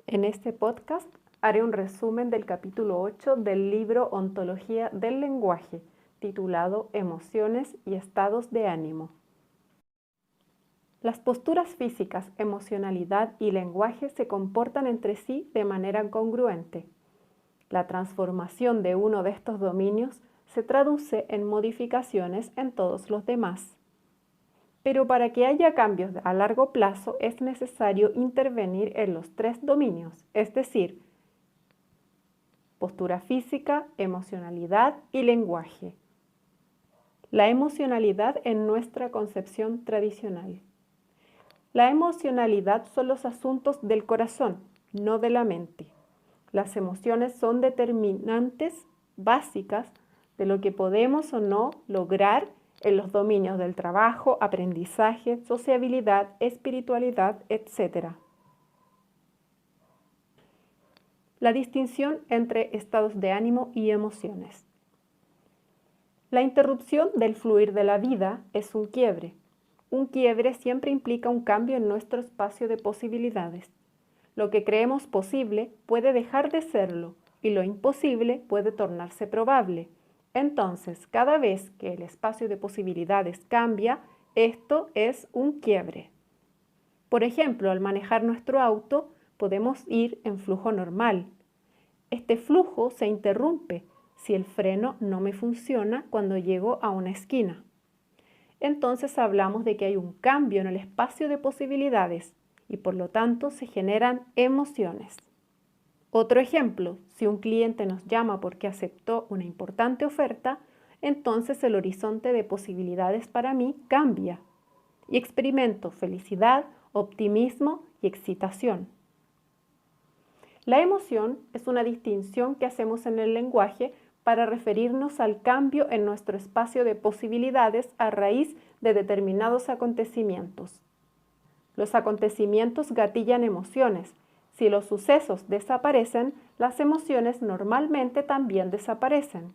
En este podcast haré un resumen del capítulo 8 del libro Ontología del lenguaje, titulado Emociones y estados de ánimo. Las posturas físicas, emocionalidad y lenguaje se comportan entre sí de manera congruente. La transformación de uno de estos dominios se traduce en modificaciones en todos los demás. Pero para que haya cambios a largo plazo es necesario intervenir en los tres dominios, es decir, postura física, emocionalidad y lenguaje. La emocionalidad en nuestra concepción tradicional. La emocionalidad son los asuntos del corazón, no de la mente. Las emociones son determinantes básicas de lo que podemos o no lograr en los dominios del trabajo, aprendizaje, sociabilidad, espiritualidad, etc. La distinción entre estados de ánimo y emociones. La interrupción del fluir de la vida es un quiebre. Un quiebre siempre implica un cambio en nuestro espacio de posibilidades. Lo que creemos posible puede dejar de serlo y lo imposible puede tornarse probable. Entonces, cada vez que el espacio de posibilidades cambia, esto es un quiebre. Por ejemplo, al manejar nuestro auto, podemos ir en flujo normal. Este flujo se interrumpe si el freno no me funciona cuando llego a una esquina. Entonces hablamos de que hay un cambio en el espacio de posibilidades y por lo tanto se generan emociones. Otro ejemplo, si un cliente nos llama porque aceptó una importante oferta, entonces el horizonte de posibilidades para mí cambia y experimento felicidad, optimismo y excitación. La emoción es una distinción que hacemos en el lenguaje para referirnos al cambio en nuestro espacio de posibilidades a raíz de determinados acontecimientos. Los acontecimientos gatillan emociones. Si los sucesos desaparecen, las emociones normalmente también desaparecen.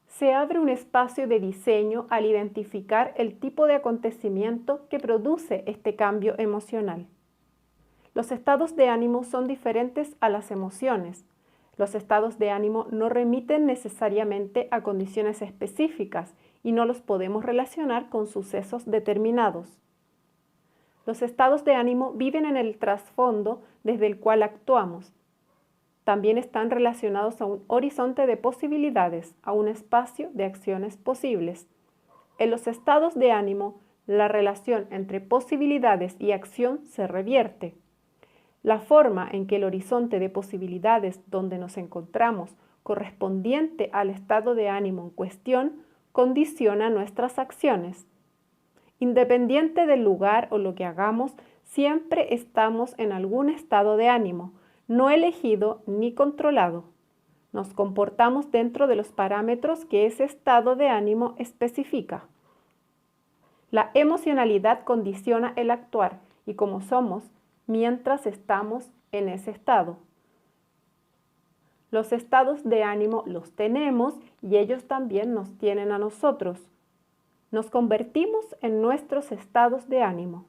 Se abre un espacio de diseño al identificar el tipo de acontecimiento que produce este cambio emocional. Los estados de ánimo son diferentes a las emociones. Los estados de ánimo no remiten necesariamente a condiciones específicas y no los podemos relacionar con sucesos determinados. Los estados de ánimo viven en el trasfondo desde el cual actuamos. También están relacionados a un horizonte de posibilidades, a un espacio de acciones posibles. En los estados de ánimo, la relación entre posibilidades y acción se revierte. La forma en que el horizonte de posibilidades donde nos encontramos, correspondiente al estado de ánimo en cuestión, condiciona nuestras acciones. Independiente del lugar o lo que hagamos, siempre estamos en algún estado de ánimo, no elegido ni controlado. Nos comportamos dentro de los parámetros que ese estado de ánimo especifica. La emocionalidad condiciona el actuar y cómo somos mientras estamos en ese estado. Los estados de ánimo los tenemos y ellos también nos tienen a nosotros. Nos convertimos en nuestros estados de ánimo.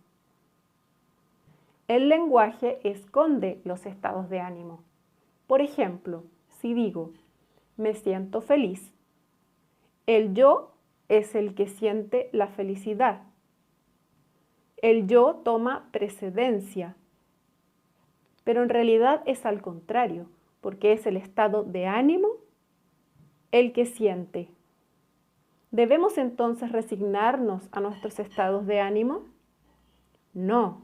El lenguaje esconde los estados de ánimo. Por ejemplo, si digo, me siento feliz, el yo es el que siente la felicidad. El yo toma precedencia, pero en realidad es al contrario, porque es el estado de ánimo el que siente. ¿Debemos entonces resignarnos a nuestros estados de ánimo? No.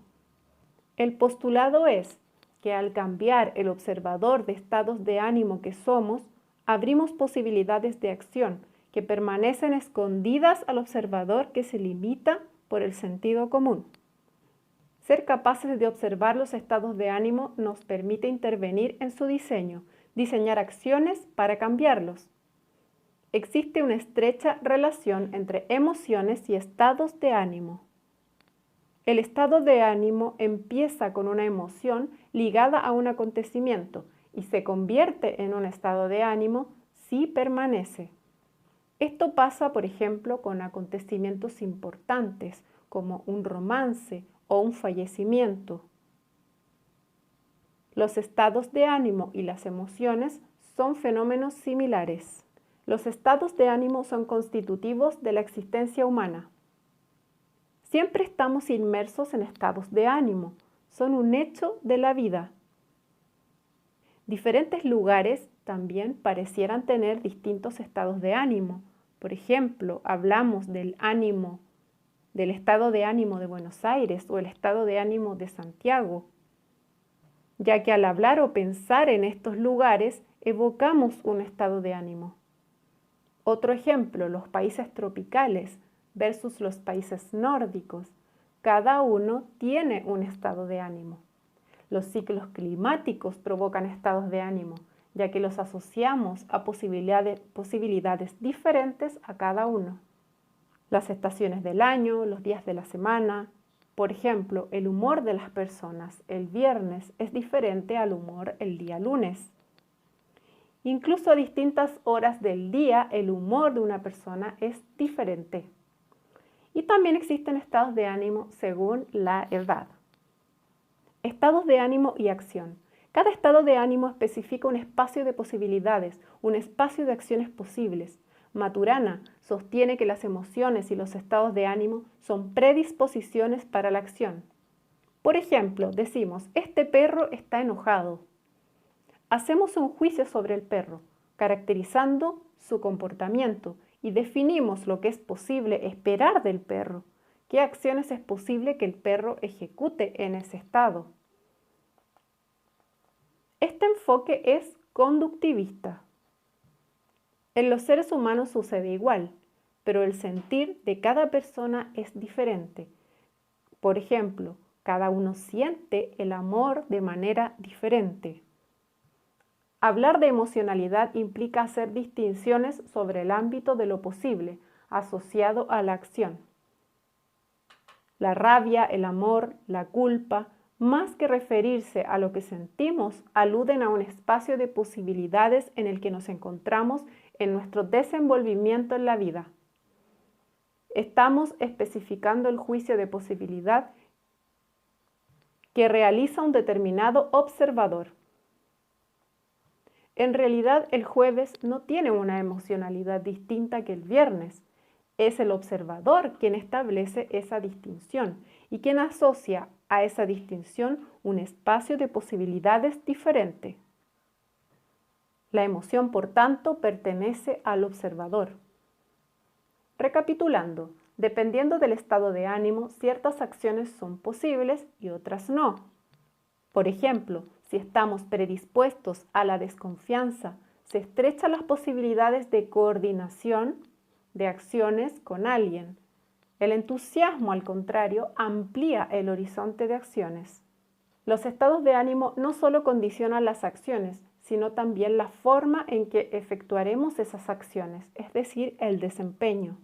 El postulado es que al cambiar el observador de estados de ánimo que somos, abrimos posibilidades de acción que permanecen escondidas al observador que se limita por el sentido común. Ser capaces de observar los estados de ánimo nos permite intervenir en su diseño, diseñar acciones para cambiarlos. Existe una estrecha relación entre emociones y estados de ánimo. El estado de ánimo empieza con una emoción ligada a un acontecimiento y se convierte en un estado de ánimo si permanece. Esto pasa, por ejemplo, con acontecimientos importantes como un romance o un fallecimiento. Los estados de ánimo y las emociones son fenómenos similares. Los estados de ánimo son constitutivos de la existencia humana. Siempre estamos inmersos en estados de ánimo, son un hecho de la vida. Diferentes lugares también parecieran tener distintos estados de ánimo. Por ejemplo, hablamos del estado de ánimo de Buenos Aires o el estado de ánimo de Santiago, ya que al hablar o pensar en estos lugares evocamos un estado de ánimo. Otro ejemplo, los países tropicales versus los países nórdicos. Cada uno tiene un estado de ánimo. Los ciclos climáticos provocan estados de ánimo, ya que los asociamos a posibilidades diferentes a cada uno. Las estaciones del año, los días de la semana. Por ejemplo, el humor de las personas el viernes es diferente al humor el día lunes. Incluso a distintas horas del día, el humor de una persona es diferente. Y también existen estados de ánimo según la edad. Estados de ánimo y acción. Cada estado de ánimo especifica un espacio de posibilidades, un espacio de acciones posibles. Maturana sostiene que las emociones y los estados de ánimo son predisposiciones para la acción. Por ejemplo, decimos, este perro está enojado. Hacemos un juicio sobre el perro, caracterizando su comportamiento y definimos lo que es posible esperar del perro, qué acciones es posible que el perro ejecute en ese estado. Este enfoque es conductivista. En los seres humanos sucede igual, pero el sentir de cada persona es diferente. Por ejemplo, cada uno siente el amor de manera diferente. Hablar de emocionalidad implica hacer distinciones sobre el ámbito de lo posible, asociado a la acción. La rabia, el amor, la culpa, más que referirse a lo que sentimos, aluden a un espacio de posibilidades en el que nos encontramos en nuestro desenvolvimiento en la vida. Estamos especificando el juicio de posibilidad que realiza un determinado observador. En realidad, el jueves no tiene una emocionalidad distinta que el viernes. Es el observador quien establece esa distinción y quien asocia a esa distinción un espacio de posibilidades diferente. La emoción, por tanto, pertenece al observador. Recapitulando, dependiendo del estado de ánimo, ciertas acciones son posibles y otras no. Por ejemplo, si estamos predispuestos a la desconfianza, se estrechan las posibilidades de coordinación de acciones con alguien. El entusiasmo, al contrario, amplía el horizonte de acciones. Los estados de ánimo no solo condicionan las acciones, sino también la forma en que efectuaremos esas acciones, es decir, el desempeño.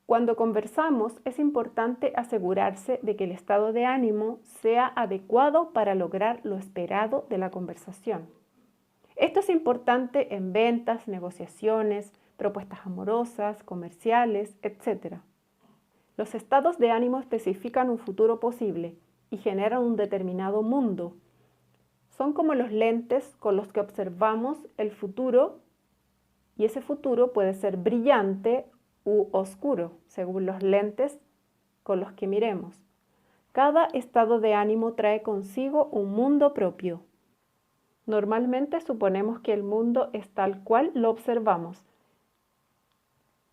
Cuando conversamos, es importante asegurarse de que el estado de ánimo sea adecuado para lograr lo esperado de la conversación. Esto es importante en ventas, negociaciones, propuestas amorosas, comerciales, etc. Los estados de ánimo especifican un futuro posible y generan un determinado mundo. Son como los lentes con los que observamos el futuro y ese futuro puede ser brillante u oscuro, según los lentes con los que miremos. Cada estado de ánimo trae consigo un mundo propio. Normalmente suponemos que el mundo es tal cual lo observamos.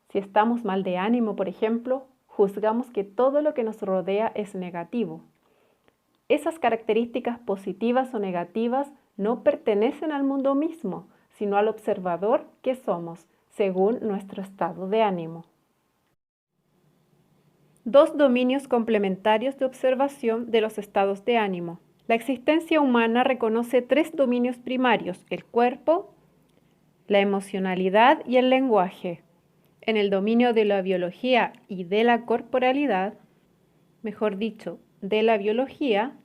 Si estamos mal de ánimo, por ejemplo, juzgamos que todo lo que nos rodea es negativo. Esas características positivas o negativas no pertenecen al mundo mismo, sino al observador que somos, según nuestro estado de ánimo. Dos dominios complementarios de observación de los estados de ánimo. La existencia humana reconoce tres dominios primarios: el cuerpo, la emocionalidad y el lenguaje. En el dominio de la biología y de la corporalidad, mejor dicho, de la biología,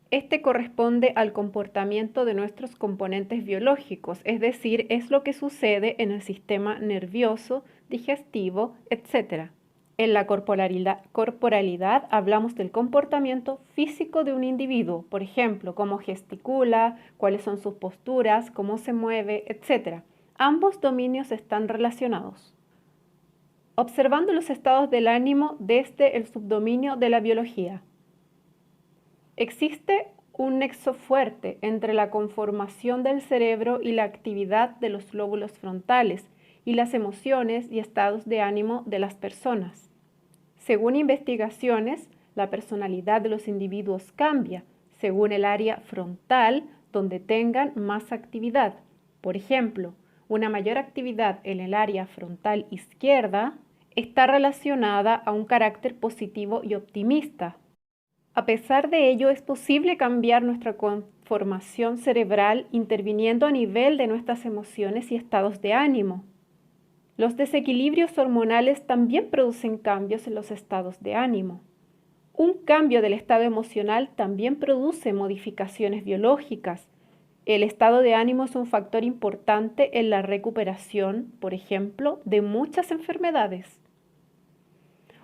este corresponde al comportamiento de nuestros componentes biológicos, es decir, es lo que sucede en el sistema nervioso, digestivo, etc. En la corporalidad hablamos del comportamiento físico de un individuo, por ejemplo, cómo gesticula, cuáles son sus posturas, cómo se mueve, etc. Ambos dominios están relacionados. Observando los estados del ánimo desde el subdominio de la biología. Existe un nexo fuerte entre la conformación del cerebro y la actividad de los lóbulos frontales y las emociones y estados de ánimo de las personas. Según investigaciones, la personalidad de los individuos cambia según el área frontal donde tengan más actividad. Por ejemplo, una mayor actividad en el área frontal izquierda está relacionada a un carácter positivo y optimista. A pesar de ello, es posible cambiar nuestra conformación cerebral interviniendo a nivel de nuestras emociones y estados de ánimo. Los desequilibrios hormonales también producen cambios en los estados de ánimo. Un cambio del estado emocional también produce modificaciones biológicas. El estado de ánimo es un factor importante en la recuperación, por ejemplo, de muchas enfermedades.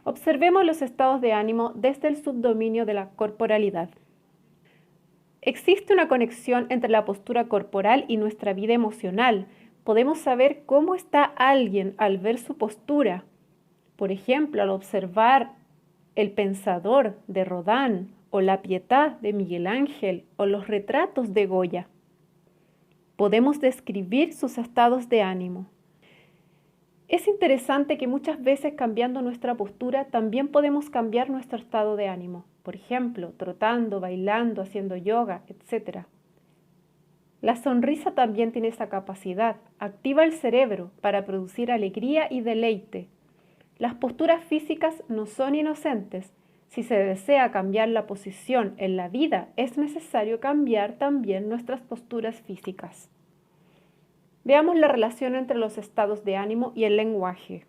Observemos los estados de ánimo desde el subdominio de la corporalidad. Existe una conexión entre la postura corporal y nuestra vida emocional. Podemos saber cómo está alguien al ver su postura. Por ejemplo, al observar El Pensador de Rodin o La Pietà de Miguel Ángel o los retratos de Goya. Podemos describir sus estados de ánimo. Es interesante que muchas veces cambiando nuestra postura también podemos cambiar nuestro estado de ánimo. Por ejemplo, trotando, bailando, haciendo yoga, etc. La sonrisa también tiene esa capacidad. Activa el cerebro para producir alegría y deleite. Las posturas físicas no son inocentes. Si se desea cambiar la posición en la vida, es necesario cambiar también nuestras posturas físicas. Veamos la relación entre los estados de ánimo y el lenguaje.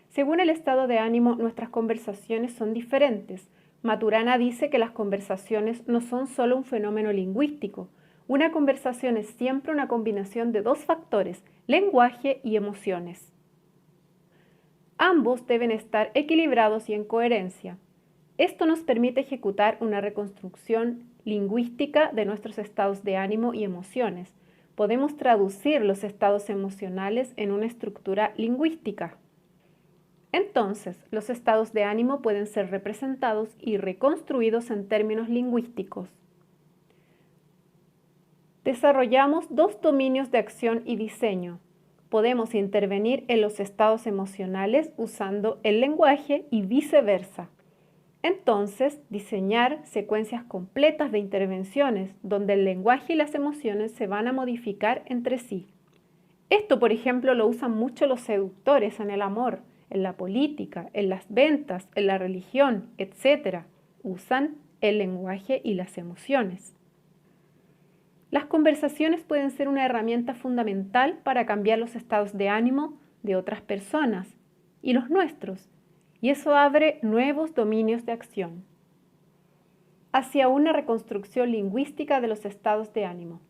Según el estado de ánimo, nuestras conversaciones son diferentes. Maturana dice que las conversaciones no son solo un fenómeno lingüístico. Una conversación es siempre una combinación de dos factores, lenguaje y emociones. Ambos deben estar equilibrados y en coherencia. Esto nos permite ejecutar una reconstrucción lingüística de nuestros estados de ánimo y emociones. Podemos traducir los estados emocionales en una estructura lingüística. Entonces, los estados de ánimo pueden ser representados y reconstruidos en términos lingüísticos. Desarrollamos dos dominios de acción y diseño. Podemos intervenir en los estados emocionales usando el lenguaje y viceversa. Entonces, diseñar secuencias completas de intervenciones donde el lenguaje y las emociones se van a modificar entre sí. Esto, por ejemplo, lo usan mucho los seductores en el amor, en la política, en las ventas, en la religión, etc. Usan el lenguaje y las emociones. Las conversaciones pueden ser una herramienta fundamental para cambiar los estados de ánimo de otras personas y los nuestros. Y eso abre nuevos dominios de acción hacia una reconstrucción lingüística de los estados de ánimo.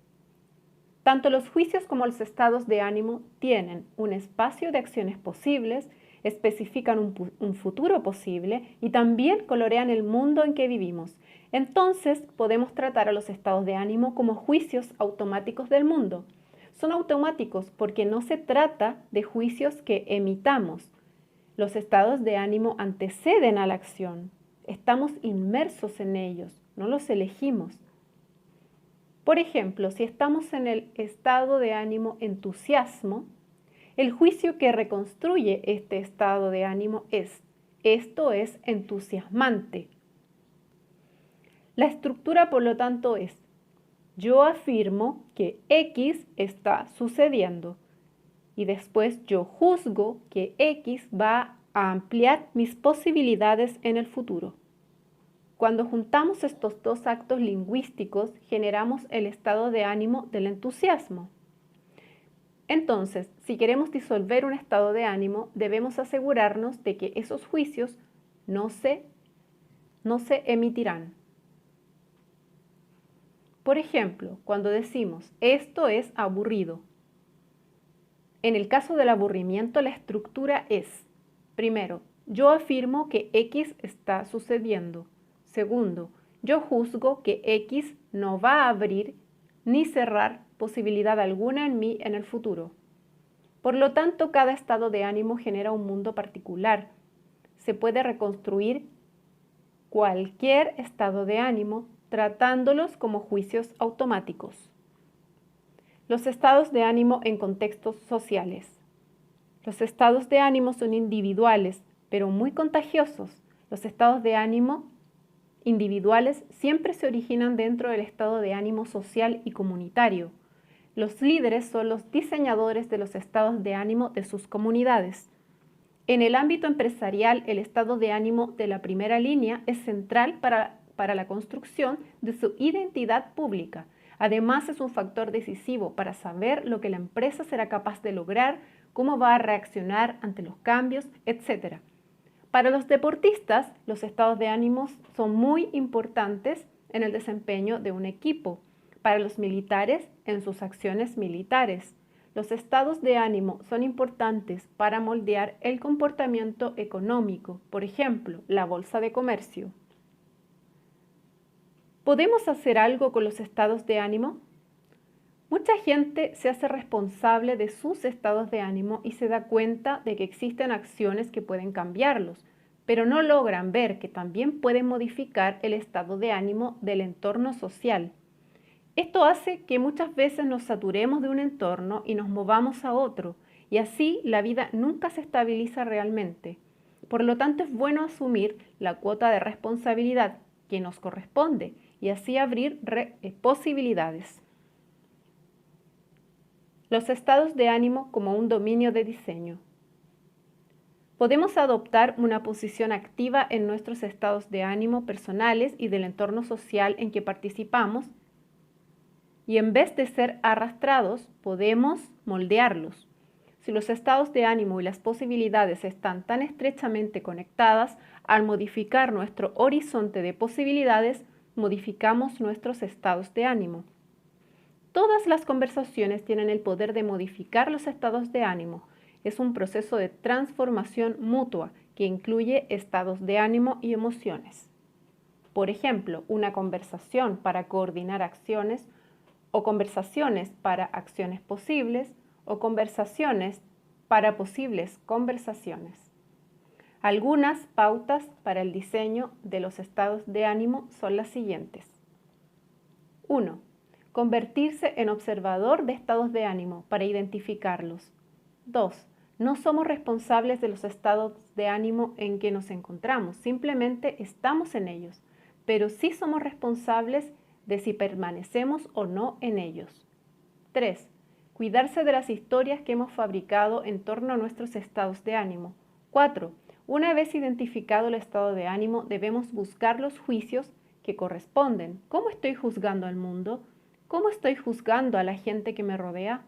Tanto los juicios como los estados de ánimo tienen un espacio de acciones posibles, especifican un futuro posible y también colorean el mundo en que vivimos. Entonces podemos tratar a los estados de ánimo como juicios automáticos del mundo. Son automáticos porque no se trata de juicios que emitamos. Los estados de ánimo anteceden a la acción. Estamos inmersos en ellos, no los elegimos. Por ejemplo, si estamos en el estado de ánimo entusiasmo, el juicio que reconstruye este estado de ánimo es: esto es entusiasmante. La estructura, por lo tanto, es: yo afirmo que X está sucediendo. Y después yo juzgo que X va a ampliar mis posibilidades en el futuro. Cuando juntamos estos dos actos lingüísticos, generamos el estado de ánimo del entusiasmo. Entonces, si queremos disolver un estado de ánimo, debemos asegurarnos de que esos juicios no se emitirán. Por ejemplo, cuando decimos esto es aburrido. En el caso del aburrimiento, la estructura es: primero, yo afirmo que X está sucediendo. Segundo, yo juzgo que X no va a abrir ni cerrar posibilidad alguna en mí en el futuro. Por lo tanto, cada estado de ánimo genera un mundo particular. Se puede reconstruir cualquier estado de ánimo tratándolos como juicios automáticos. Los estados de ánimo en contextos sociales. Los estados de ánimo son individuales, pero muy contagiosos. Los estados de ánimo individuales siempre se originan dentro del estado de ánimo social y comunitario. Los líderes son los diseñadores de los estados de ánimo de sus comunidades. En el ámbito empresarial, el estado de ánimo de la primera línea es central para la construcción de su identidad pública. Además, es un factor decisivo para saber lo que la empresa será capaz de lograr, cómo va a reaccionar ante los cambios, etc. Para los deportistas, los estados de ánimo son muy importantes en el desempeño de un equipo. Para los militares, en sus acciones militares. Los estados de ánimo son importantes para moldear el comportamiento económico, por ejemplo, la bolsa de comercio. ¿Podemos hacer algo con los estados de ánimo? Mucha gente se hace responsable de sus estados de ánimo y se da cuenta de que existen acciones que pueden cambiarlos, pero no logran ver que también pueden modificar el estado de ánimo del entorno social. Esto hace que muchas veces nos saturemos de un entorno y nos movamos a otro, y así la vida nunca se estabiliza realmente. Por lo tanto, es bueno asumir la cuota de responsabilidad que nos corresponde y así abrir posibilidades. Los estados de ánimo como un dominio de diseño. Podemos adoptar una posición activa en nuestros estados de ánimo personales y del entorno social en que participamos, y en vez de ser arrastrados, podemos moldearlos. Si los estados de ánimo y las posibilidades están tan estrechamente conectadas, al modificar nuestro horizonte de posibilidades, modificamos nuestros estados de ánimo. Todas las conversaciones tienen el poder de modificar los estados de ánimo. Es un proceso de transformación mutua que incluye estados de ánimo y emociones. Por ejemplo, una conversación para coordinar acciones o conversaciones para acciones posibles o conversaciones para posibles conversaciones. Algunas pautas para el diseño de los estados de ánimo son las siguientes. 1. Convertirse en observador de estados de ánimo para identificarlos. 2. No somos responsables de los estados de ánimo en que nos encontramos, simplemente estamos en ellos, pero sí somos responsables de si permanecemos o no en ellos. 3. Cuidarse de las historias que hemos fabricado en torno a nuestros estados de ánimo. 4. Una vez identificado el estado de ánimo, debemos buscar los juicios que corresponden. ¿Cómo estoy juzgando al mundo? ¿Cómo estoy juzgando a la gente que me rodea?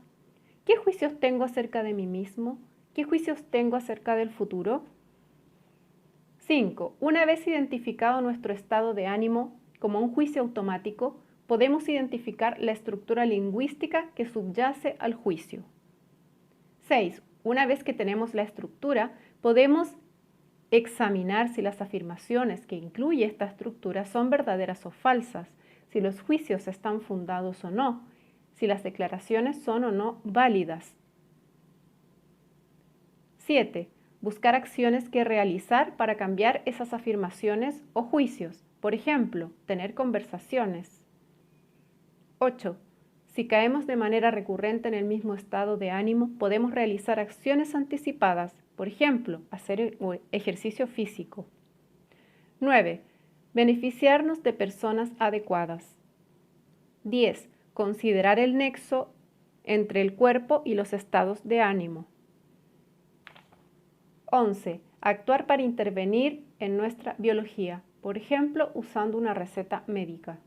¿Qué juicios tengo acerca de mí mismo? ¿Qué juicios tengo acerca del futuro? 5. Una vez identificado nuestro estado de ánimo como un juicio automático, podemos identificar la estructura lingüística que subyace al juicio. 6. Una vez que tenemos la estructura, podemos examinar si las afirmaciones que incluye esta estructura son verdaderas o falsas, si los juicios están fundados o no, si las declaraciones son o no válidas. 7. Buscar acciones que realizar para cambiar esas afirmaciones o juicios. Por ejemplo, tener conversaciones. 8. Si caemos de manera recurrente en el mismo estado de ánimo, podemos realizar acciones anticipadas, por ejemplo, hacer ejercicio físico. 9. Beneficiarnos de personas adecuadas. 10. Considerar el nexo entre el cuerpo y los estados de ánimo. 11. Actuar para intervenir en nuestra biología, por ejemplo, usando una receta médica.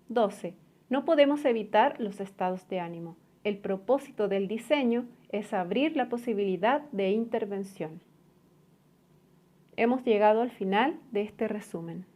12. No podemos evitar los estados de ánimo. El propósito del diseño es abrir la posibilidad de intervención. Hemos llegado al final de este resumen.